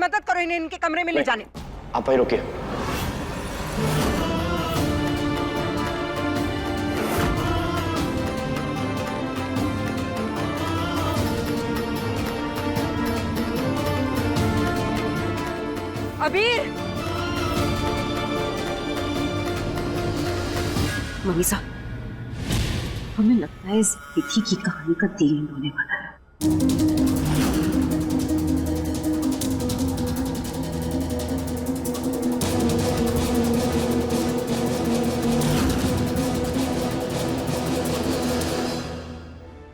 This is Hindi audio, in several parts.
मदद करो, इन्हें इनके कमरे में ले जाने। आप वहीं रुकिए। अबीर, मम्मी साहब, हमें लगता है इस विधि की कहानी का दिन होने वाला है।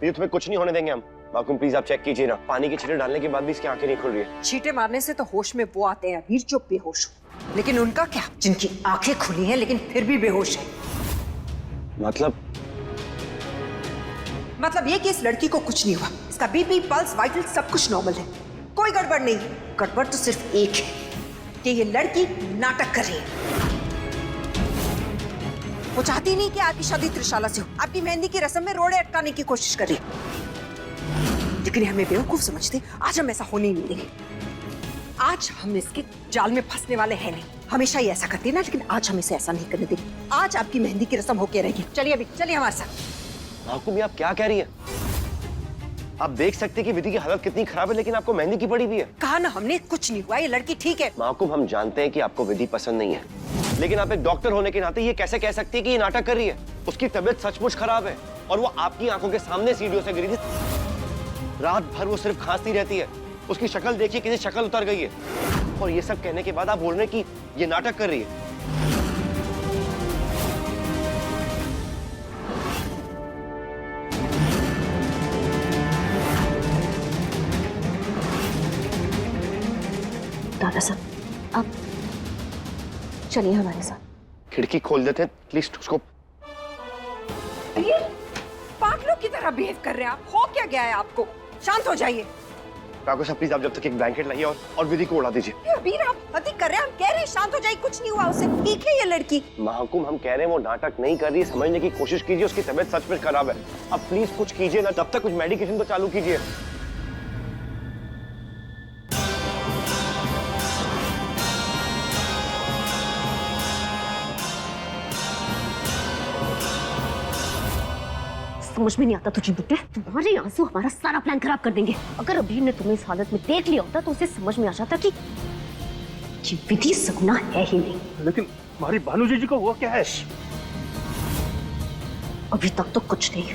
ये तुम्हें कुछ नहीं होने देंगे हम। माकुम प्लीज आप चेक कीजिए ना, पानी की छींटे डालने के बाद भी इसकी आंखें नहीं खुल रही है। छींटे मारने से तो होश में वो आते हैं अबीर जो बेहोश हो, लेकिन उनका क्या जिनकी आंखें खुली हैं लेकिन फिर भी बेहोश है। मतलब ये कि इस लड़की को कुछ नहीं हुआ, इसका बीपी, पल्स, वाइटल सब कुछ नॉर्मल है, कोई गड़बड़ नहीं है। गड़बड़ तो सिर्फ एक है कि ये लड़की नाटक कर रही है। वो चाहती नहीं कि आपकी शादी त्रिशाला से हो, आपकी मेहंदी की रस्म में रोड़े अटकाने की कोशिश कर रही है, लेकिन हमें बेवकूफ समझते। आज हम ऐसा होने नहीं देंगे। आज हम इसके जाल में फंसने वाले हैं नहीं। हमेशा ही ऐसा करती है ना, लेकिन आज हम इसे ऐसा नहीं करने देंगे। आज आपकी मेहंदी की रस्म होके रहेगी। चलिए अभी, चलिए हमारे साथ। माकुम आप क्या कह रही है? आप देख सकते हैं कि विधि की हालत कितनी खराब है, लेकिन आपको मेहंदी की पड़ी हुई है। कहा ना हमने, कुछ नहीं हुआ, ये लड़की ठीक है। माकुम हम जानते हैं कि आपको विधि पसंद नहीं है, लेकिन आप एक डॉक्टर होने के नाते ये कैसे कह सकती है कि ये नाटक कर रही है? उसकी तबीयत सचमुच खराब है और वो आपकी आंखों के सामने सीढ़ियों से गिरी थी। रात भर वो सिर्फ खांसती रहती है। उसकी शक्ल देखिए, किसी शक्ल उतर गई है। और ये सब कहने के बाद आप बोल रहे हैं कि ये नाटक कर रही है। दादा साहब, आप चलिए हमारे साथ। खिड़की खोल देते हैं एटलीस्ट उसको। पागलों की तरह बिहेव कर रहे हैं आप। हो क्या गया है आपको? शांत हो जाइए। काको साहब प्लीज आप जब तक एक ब्लैंकेट लाइए और विधि को उड़ा दीजिए। अबीर आप हद कर रहे हैं। हम कह रहे हैं शांत हो जाइए, कुछ नहीं हुआ उसे, ठीक है ये लड़की। माकुम हम कह रहे हैं वो नाटक नहीं कर रही है, समझने की कोशिश कीजिए। उसकी तबीयत सच में खराब है। अब प्लीज कुछ कीजिए ना, तब तक कुछ मेडिकेशन तो चालू कीजिए। समझ में नहीं आता तुझे बुड्ढे, तुम्हारे आंसू हमारा सारा प्लान खराब कर देंगे। अगर अबीर ने तुम्हें इस हालत में देख लिया होता तो उसे समझ में आ जाता कि विधि सगुना है ही नहीं। लेकिन हमारी भानु जी को वो क्या है? अभी तक तो कुछ नहीं,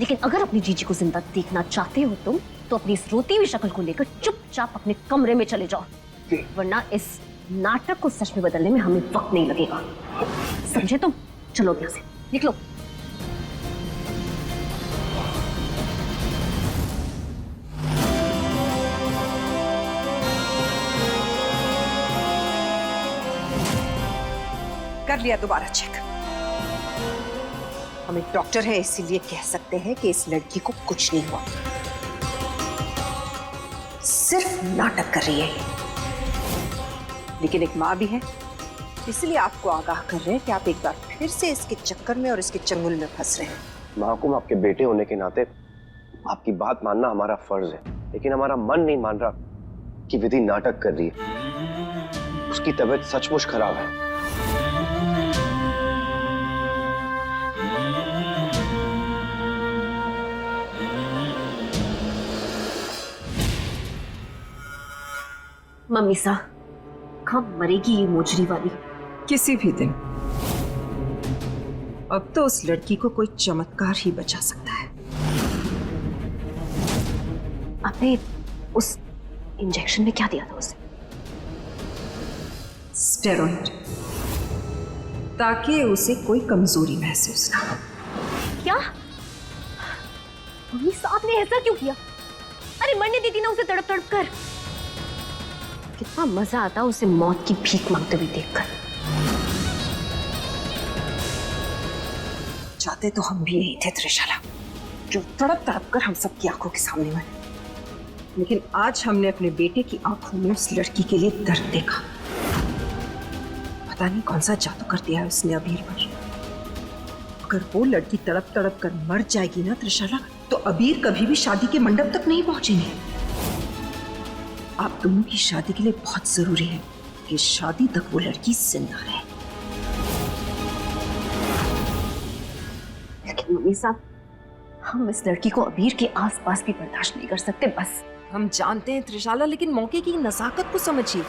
लेकिन अगर अपनी जीजी को जिंदा देखना चाहते हो तुम तो अपनी इस रोती हुई शक्ल को लेकर चुपचाप अपने कमरे में चले जाओ, वरना इस नाटक को सच में बदलने में हमें वक्त नहीं लगेगा। समझे तुम? चलो यहाँ से निकलो। कर लिया दोबारा चेक। हम एक डॉक्टर हैं, इसीलिए कह सकते हैं कि इस लड़की को कुछ नहीं हुआ, सिर्फ नाटक कर रही है ये। लेकिन एक माँ भी है, इसलिए आपको आगाह कर रहे हैं कि आप एक बार फिर से इसके चक्कर में और इसके चंगुल में फंस रहे हैं। माकुम आपके बेटे होने के नाते आपकी बात मानना हमारा फर्ज है, लेकिन हमारा मन नहीं मान रहा कि विधि नाटक कर रही है। उसकी तबीयत सचमुच खराब है। मम्मी सा, कब मरेगी ये मोजरी वाली? किसी भी दिन। अब तो उस लड़की को कोई चमत्कार ही बचा सकता है। आपने उस इंजेक्शन में क्या दिया था उसे? स्टेरॉइड, ताकि उसे कोई कमजोरी महसूस ना हो। क्या? मम्मी साहब ने ऐसा क्यों किया? अरे मरने देती ना उसे तड़प तड़प कर। कितना मजा आता उसे मौत की भीख मांगते हुए देखकर। चाहते तो हम भी यही थे त्रिशाला, जो तड़प तड़प कर हम सबकी आंखों के सामने मरे। लेकिन आज हमने अपने बेटे की आंखों में उस लड़की के लिए दर्द देखा। पता नहीं कौन सा जादू कर दिया है उसने अबीर पर। अगर वो लड़की तड़प तड़प कर मर जाएगी ना त्रिशाला, तो अबीर कभी भी शादी के मंडप तक नहीं पहुंचेंगे। आप दोनों की शादी के लिए बहुत जरूरी है कि शादी तक वो लड़की जिंदा रहे। लेकिन मम्मी साहब, हम इस लड़की को अबीर के आसपास भी बर्दाश्त नहीं कर सकते। बस हम जानते हैं त्रिशाला, लेकिन मौके की नजाकत को समझिए।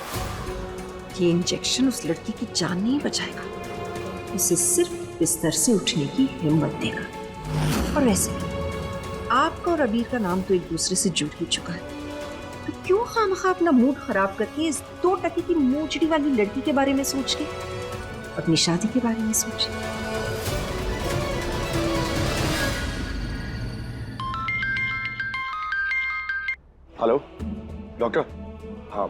ये इंजेक्शन उस लड़की की जान नहीं बचाएगा, उसे सिर्फ बिस्तर से उठने की हिम्मत देगा। और वैसे भी आपका और अबीर का नाम तो एक दूसरे से जुड़ ही चुका है, तो क्यों खामखा अपना मूड खराब करके इस 2 टके की मोचड़ी वाली लड़की के बारे में सोच के अपनी शादी के बारे में सोचिए। Hello doctor. हाँ,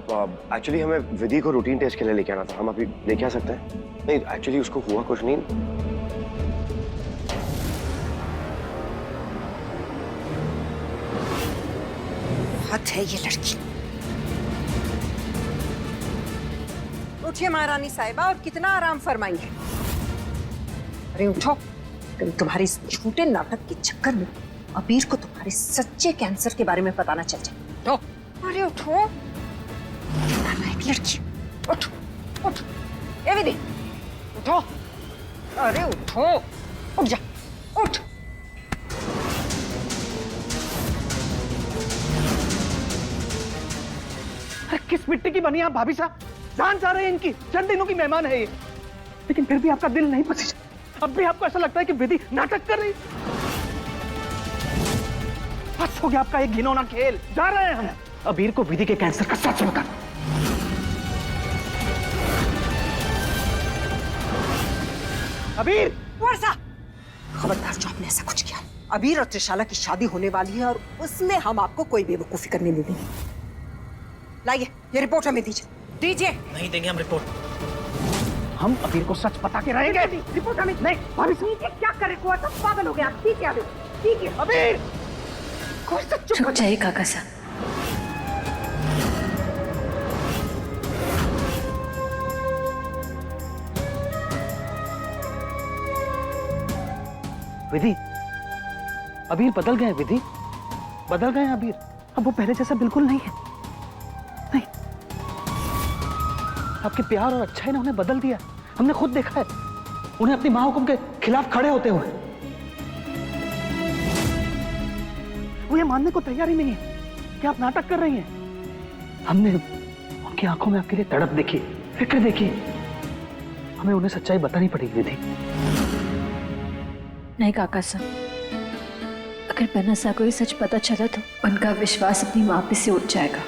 एक्चुअली हमें विधि को रूटीन टेस्ट के लिए लेके आना था। हम अभी लेके आ सकते हैं? नहीं, एक्चुअली उसको हुआ कुछ नहीं। हद है ये लड़की। उठिए महारानी साहिबा, और कितना आराम फरमाएंगे। अरे उठो, कहीं तुम्हारे इस झूठे नाटक के चक्कर में अबीर को तुम्हारे सच्चे कैंसर के बारे में पता ना चल जाए। उठो, अरे उठो, नालायक लड़की, उठो उठो। ए विधि, उठो, अरे उठो, उठ जा, उठ। अरे किस मिट्टी की बनी आप भाभी साहब? जान जा रहे हैं इनकी, चंद दिनों की मेहमान है ये, लेकिन फिर भी आपका दिल नहीं पसीजा। अब भी आपको ऐसा लगता है कि विधि नाटक कर रही। बस हो गया आपका एक घिनौना खेल। जा रहे हैं हम अबीर को विधि के कैंसर का सच बताना। अबीर, वर्षा, खबरदार जो आपने ऐसा कुछ किया। अबीर और त्रिशाला की शादी होने वाली है और उसमें हम आपको कोई बेवकूफी करने नहीं देंगे। लाइए, ये रिपोर्ट हमें दीजिए। दीजिए। नहीं देंगे हम रिपोर्ट। हम अबीर को सच बता के रहेंगे। रिपोर्ट हमें नहीं। भाभी सुनिए, क्या करे, कोई सब पागल हो गया। ठीक है अबीर, ठीक है अबीर। कोई सब चुप रुक जाइए काका साहब। विधि, अबीर बदल गए। विधि बदल गए अबीर। अब वो पहले जैसा बिल्कुल नहीं है। नहीं, आपके प्यार और अच्छाई ने उन्हें बदल दिया। हमने खुद देखा है उन्हें अपनी मां हुक्म के खिलाफ खड़े होते हुए। वो ये मानने को तैयार ही नहीं है कि आप नाटक कर रही हैं। हमने उनकी आंखों में आपके लिए तड़प देखी, फिक्र देखी। हमें उन्हें सच्चाई बतानी पड़ेगी विधि। नहीं काका साहब, अगर बनसा को ये सच पता चला तो उनका विश्वास अपनी माँ पे से उठ जाएगा।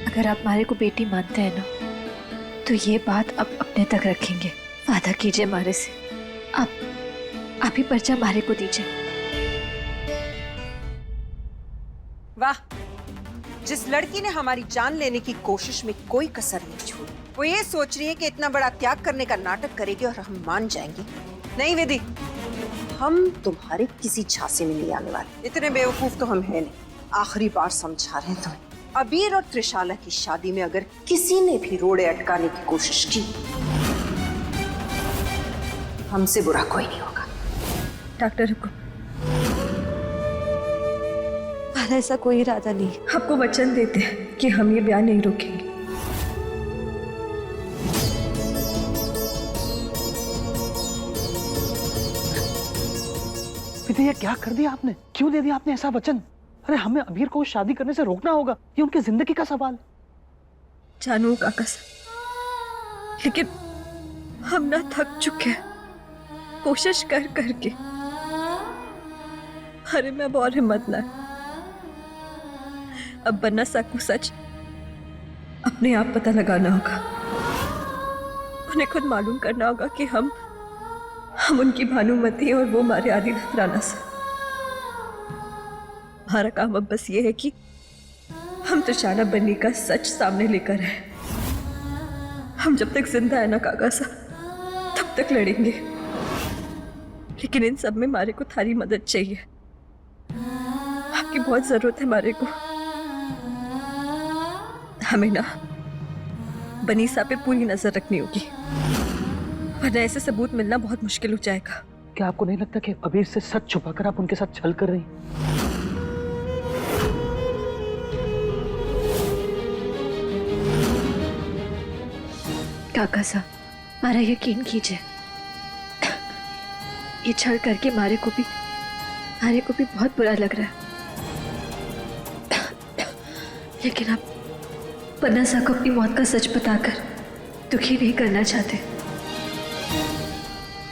अगर आप मारे को बेटी मानते हैं ना, तो ये बात आप अपने तक रखेंगे। वादा कीजिए मारे से, आप ही पर्चा मारे को दीजिए। वाह, जिस लड़की ने हमारी जान लेने की कोशिश में कोई कसर नहीं छोड़ी, वो ये सोच रही है कि इतना बड़ा त्याग करने का नाटक करेगी और हम मान जाएंगे। नहीं विधि, हम तुम्हारे किसी झांसे में नहीं आने वाले। इतने बेवकूफ तो हम हैं नहीं। आखिरी बार समझा रहे हैं तुम्हें। अबीर और त्रिशाला की शादी में अगर किसी ने भी रोड़े अटकाने की कोशिश की, हमसे बुरा कोई नहीं होगा। डॉक्टर रुको, हमारा ऐसा कोई इरादा नहीं। आपको वचन देते हैं कि हम ये ब्याह नहीं रोकेंगे। विधि, ये क्या कर दिया आपने? क्यों दे दिया आपने ऐसा वचन? अरे हमें अबीर को शादी करने से रोकना होगा। ये उनकी जिंदगी का सवाल है। जानू काका साहब, लेकिन हम ना थक चुके हैं कोशिश कर करके। अरे मैं अब और हिम्मत ना। अब बनना सकूं सच अपने आप पता लगाना होगा। उन्हें खुद मालूम करना होगा कि हम उनकी भानुमति और वो हमारे आदि राना से। हमारा काम अब बस ये है कि हम त्रिशाला बन्नी का सच सामने लेकर आए। हम जब तक जिंदा है ना काका साहब, तब तक लड़ेंगे। लेकिन इन सब में मारे को थारी मदद चाहिए। आपकी बहुत जरूरत है मारे को। हमें ना बनीसा पे पूरी नजर रखनी होगी, वरना ऐसे सबूत मिलना बहुत मुश्किल हो जाएगा। क्या आपको नहीं लगता कि अबीर से सच छुपाकर आप उनके साथ छल कर रही हैं? काका साहब, मारा यकीन कीजिए, ये छल करके मारे को भी बहुत बुरा लग रहा है। लेकिन आप पन्ना साहब को अपनी मौत का सच बताकर दुखी नहीं करना चाहते,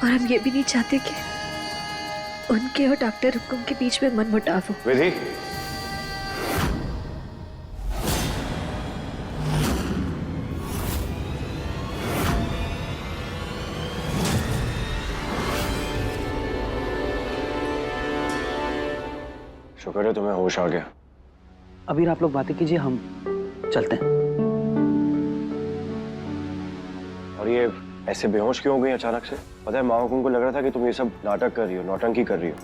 और हम ये भी नहीं चाहते कि उनके और डॉक्टर हुकुम के बीच में मनमुटाव हो। विधि, शुक्र है तुम्हें होश आ गया। अभी आप लोग बातें कीजिए, हम चलते हैं। और ये ऐसे बेहोश क्यों हो गई अचानक से? पता है माँ को लग रहा था कि तुम ये सब नाटक कर रही हो, नौटंकी कर रही हो,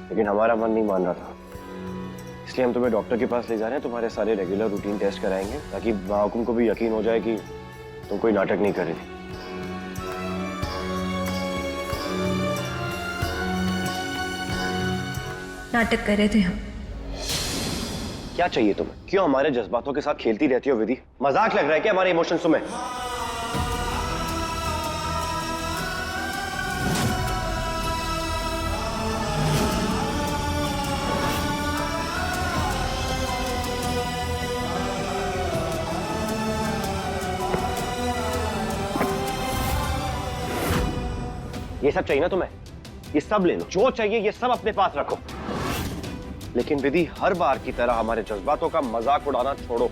लेकिन हमारा मन नहीं मान रहा था, इसलिए हम तुम्हें डॉक्टर के पास ले जा रहे हैं। तुम्हारे सारे रेगुलर रूटीन टेस्ट कराएंगे ताकि माँ को भी यकीन हो जाए कि तुम कोई नाटक नहीं कर रही थी। नाटक कर रहे थे हम। क्या चाहिए तुम्हें? क्यों हमारे जज्बातों के साथ खेलती रहती हो विधि? मजाक लग रहा है क्या हमारे इमोशंस तुम्हें? ये सब चाहिए ना तुम्हें? ये सब ले लो, जो चाहिए ये सब अपने पास रखो, लेकिन विधि हर बार की तरह हमारे जज्बातों का मजाक उड़ाना छोड़ो।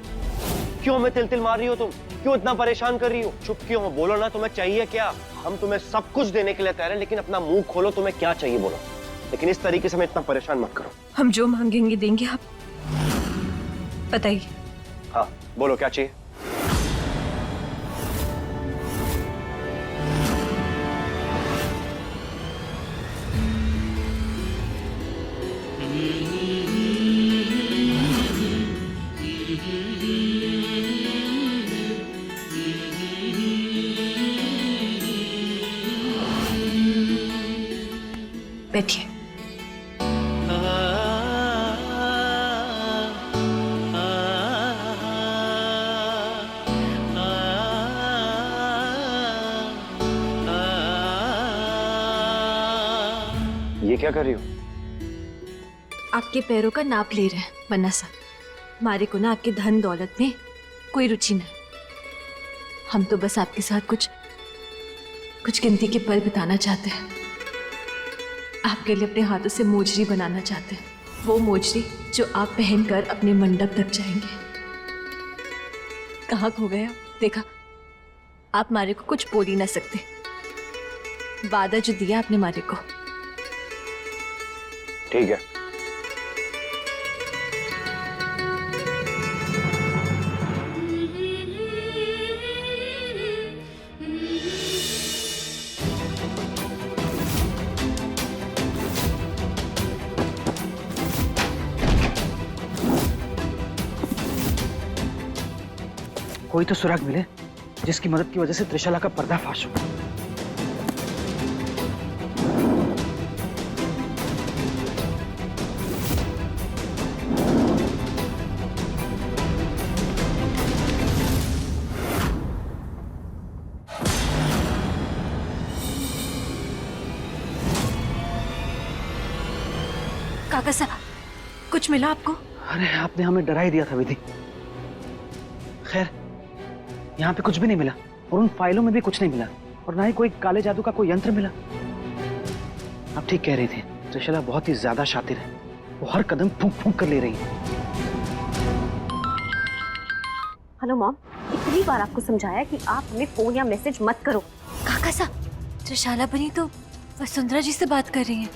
क्यों हमें तिल तिल मार रही हो तुम? क्यों इतना परेशान कर रही हो? चुप क्यों हो? बोलो ना, तुम्हें चाहिए क्या? हम तुम्हें सब कुछ देने के लिए तैयार हैं, लेकिन अपना मुंह खोलो, तुम्हें क्या चाहिए बोलो। लेकिन इस तरीके से हमें इतना परेशान मत करो। हम जो मांगेंगे देंगे, आप बताइए। हाँ बोलो, क्या चाहिए? बैठिए। ये क्या कर रही हो? आपके पैरों का नाप ले रहे हैं पन्ना साहब। हमारे को ना आपके धन दौलत में कोई रुचि नहीं। हम तो बस आपके साथ कुछ गिनती के पल बिताना चाहते हैं। आपके लिए अपने हाथों से मोजरी बनाना चाहते हैं, वो मोजरी जो आप पहनकर अपने मंडप तक जाएंगे। कहाँ खो गए आप? देखा, आप मारे को कुछ बोल ही ना सकते। वादा जो दिया आपने मारे को। ठीक है, कोई तो सुराग मिले जिसकी मदद की वजह से त्रिशला का पर्दाफाश हो। काका साहब, कुछ मिला आपको? अरे आपने हमें डरा ही दिया था विधि। खैर यहाँ पे कुछ भी नहीं मिला, और उन फाइलों में भी कुछ नहीं मिला, और ना ही कोई काले जादू का कोई यंत्र मिला। आप ठीक कह रही थी, त्रिशला बहुत ही ज्यादा शातिर है। वो हर कदम फूंक फूंक कर ले रही है। हेलो मॉम, इतनी बार आपको समझाया कि आप हमें फोन या मैसेज मत करो। काका साहब, त्रिशाला बनी तो वसुंधरा जी से बात कर रही हैं।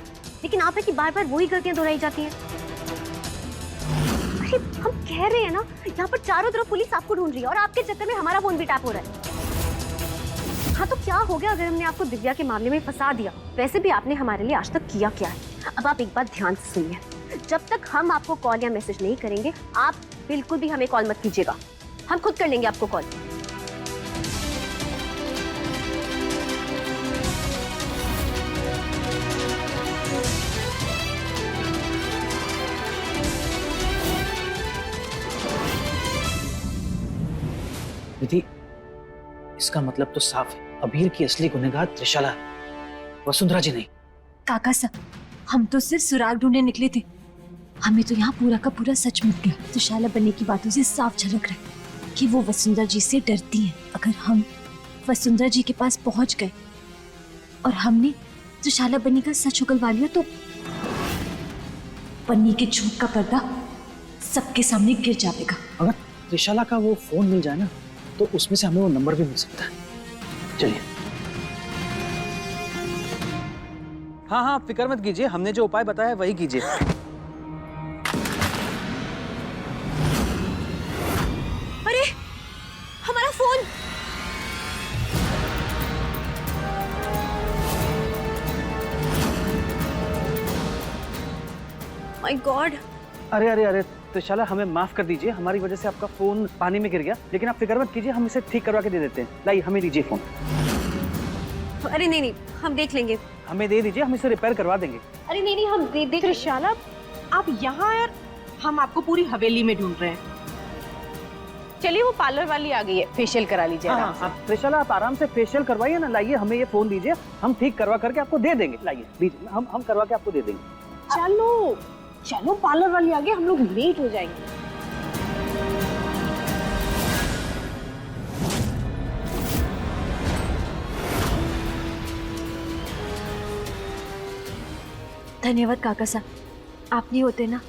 लेकिन आप है कि बार बार वही गलतियां दोहराई जाती हैं। अरे हम कह रहे हैं ना, यहाँ पर चारों तरफ पुलिस आपको ढूंढ रही है, और आपके चक्कर में हमारा फोन भी टैप हो रहा है। हाँ तो क्या हो गया अगर हमने आपको दिव्या के मामले में फंसा दिया? वैसे भी आपने हमारे लिए आज तक किया क्या है? अब आप एक बात ध्यान से सुनिए, जब तक हम आपको कॉल या मैसेज नहीं करेंगे, आप बिल्कुल भी हमें कॉल मत कीजिएगा। हम खुद कर लेंगे आपको कॉल। विधि, इसका मतलब तो साफ है, अबीर की असली गुनहगार त्रिशाला है, वसुंधरा जी नहीं। काका साहब, हम तो सिर्फ सुराग ढूंढने निकले थे, हमें तो यहाँ पूरा का पूरा सच मिल गया। त्रिशाला बनने की बातों से साफ झलक रहा है कि वो वसुंधरा जी से डरती हैं। अगर हम वसुंधरा जी के पास पहुंच गए और हमने त्रिशाला बन्नी का सच उगलवा लिया तो बन्नी के झूठ का पर्दा सबके सामने गिर जाएगा। अगर त्रिशाला का वो फोन मिल जाए ना, तो उसमें से हमें वो नंबर भी मिल सकता है। चलिए। हाँ हाँ, फिक्र मत कीजिए, हमने जो उपाय बताया है वही कीजिए। अरे हमारा फोन! My God! अरे अरे अरे त्रिशाला, हमें माफ कर दीजिए, हमारी वजह से आपका फोन पानी में गिर गया, लेकिन आप फिक्र मत कीजिए, हम इसे ठीक करवा के दे देते हैं। लाइए, हमें दीजिए फोन। अरे नहीं नहीं, हम देख लेंगे। हमें दे दीजिए, हम इसे रिपेयर करवा देंगे। अरे नहीं नहीं, हम देख त्रिशाला, आप यहाँ यार, हम आपको पूरी हवेली में ढूंढ रहे हैं। चलिए, वो पार्लर वाली आ गई है, फेशियल करा लीजिए। हाँ, आप त्रिशाला, आप आराम से फेशियल करवाइए ना। लाइए, हमें ये फोन दीजिए, हम ठीक करवा करके आपको दे देंगे। लाइए दीजिए, हम करवा के आपको दे देंगे। चलो चलो, पार्लर वाली आ गई, हम लोग लेट हो जाएंगे। धन्यवाद काका साहब, आप नहीं होते ना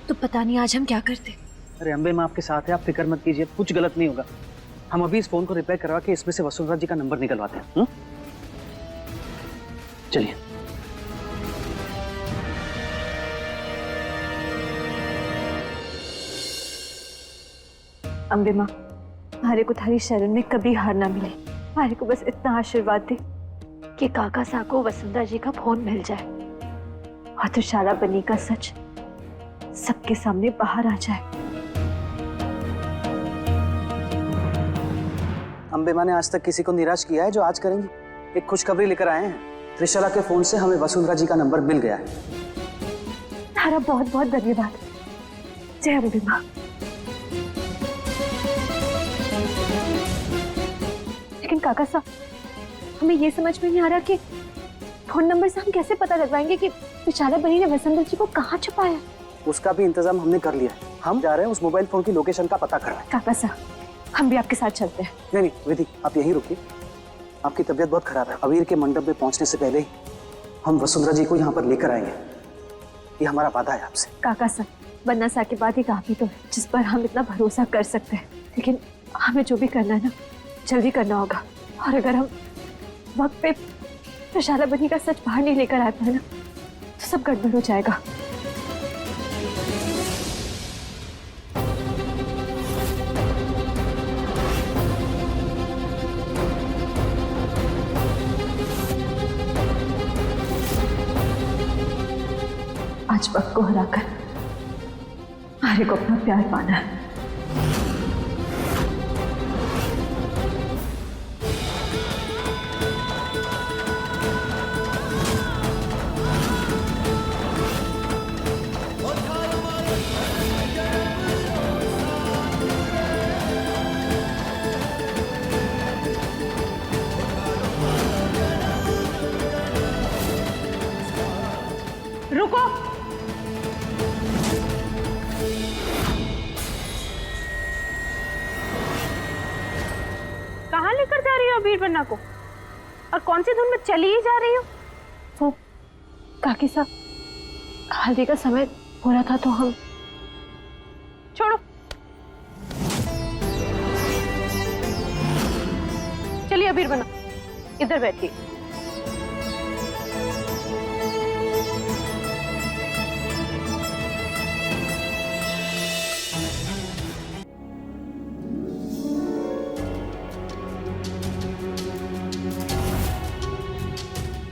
तो पता नहीं आज हम क्या करते। अरे अम्बे माँ आपके साथ है, आप फिक्र मत कीजिए, कुछ गलत नहीं होगा। हम अभी इस फोन को रिपेयर करवा के इसमें से वसुंधरा जी का नंबर निकलवाते हैं। चलिए। अम्बे माँ, हमारे को थारी शरण में कभी हार ना मिले। हमारे को बस इतना आशीर्वाद दे कि काका साहब को वसुंधरा जी का फोन मिल जाए और त्रिशाला बनी का सच सबके सामने बाहर आ जाए। अम्बे माँ ने आज तक किसी को निराश किया है जो आज करेंगी। एक खुशखबरी लेकर आए हैं, त्रिशाला के फोन से हमें वसुंधरा जी का नंबर मिल गया है। तारा बहुत बहुत धन्यवाद। जय अम्बे माँ। लेकिन काका साहब, हमें ये समझ में नहीं आ रहा कि फोन नंबर से हम कैसे पता लगवाएंगे कि त्रिशाला बनी ने वसुंधरा जी को कहाँ छुपाया। उसका भी इंतजाम हमने कर लिया है। हम जा रहे हैं उस मोबाइल फोन की लोकेशन का पता करने। काका साहब, हम भी आपके साथ चलते हैं। नहीं नहीं विधि, आप यहीं रुकिए, आपकी तबीयत बहुत खराब है। अबीर के मंडप में पहुंचने से पहले ही हम वसुंधरा जी को यहाँ पर लेकर आएंगे, ये हमारा वादा है आपसे। काका साहब, बन्ना सा के बाद ही काफी तो है जिस पर हम इतना भरोसा कर सकते हैं, लेकिन हमें जो भी करना है ना, जल्दी करना होगा। और अगर हम वक्त पे त्रिशाला बनी का सच बाहर नहीं लेकर आते हैं ना, तो सब गड़बड़ हो जाएगा। आज वक्त को हराकर आर्य को अपना प्यार पाना है। रुको, कहाँ लेकर जा रही हो अबीर बन्ना को? और कौन सी धुन में चली ही जा रही हो? वो काकी साहब, हल्दी का समय हो रहा था तो हम। छोड़ो, चलिए अबीर बन्ना, इधर बैठिए।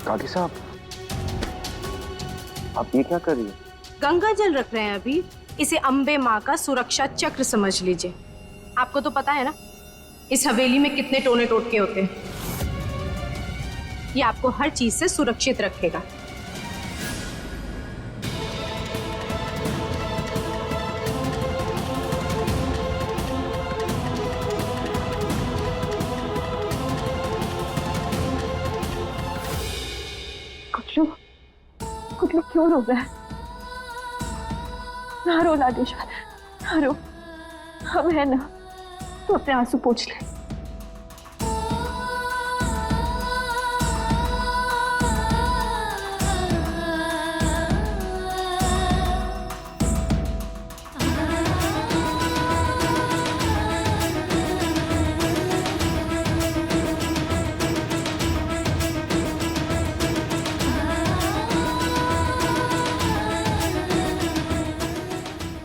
काकी साहब, आप ये क्या कर रही है? गंगा जल रख रहे हैं अभी। इसे अम्बे माँ का सुरक्षा चक्र समझ लीजिए। आपको तो पता है ना, इस हवेली में कितने टोने टोटके होते हैं। ये आपको हर चीज से सुरक्षित रखेगा। इसलिए क्यों रो रहा है? ना रो लाडेश्वर, ना रो, हम है ना, तो अपने आंसू पोंछ ले।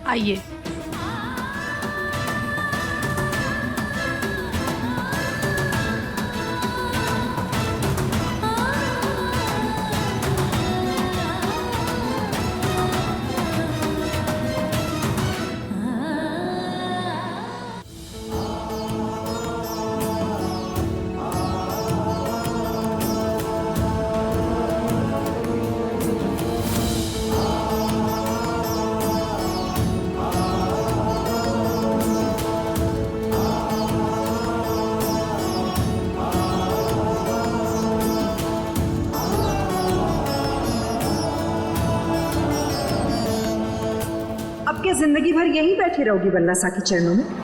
आइए। अब क्या जिंदगी भर यहीं बैठी रहोगी बल्ला सा के चरणों में?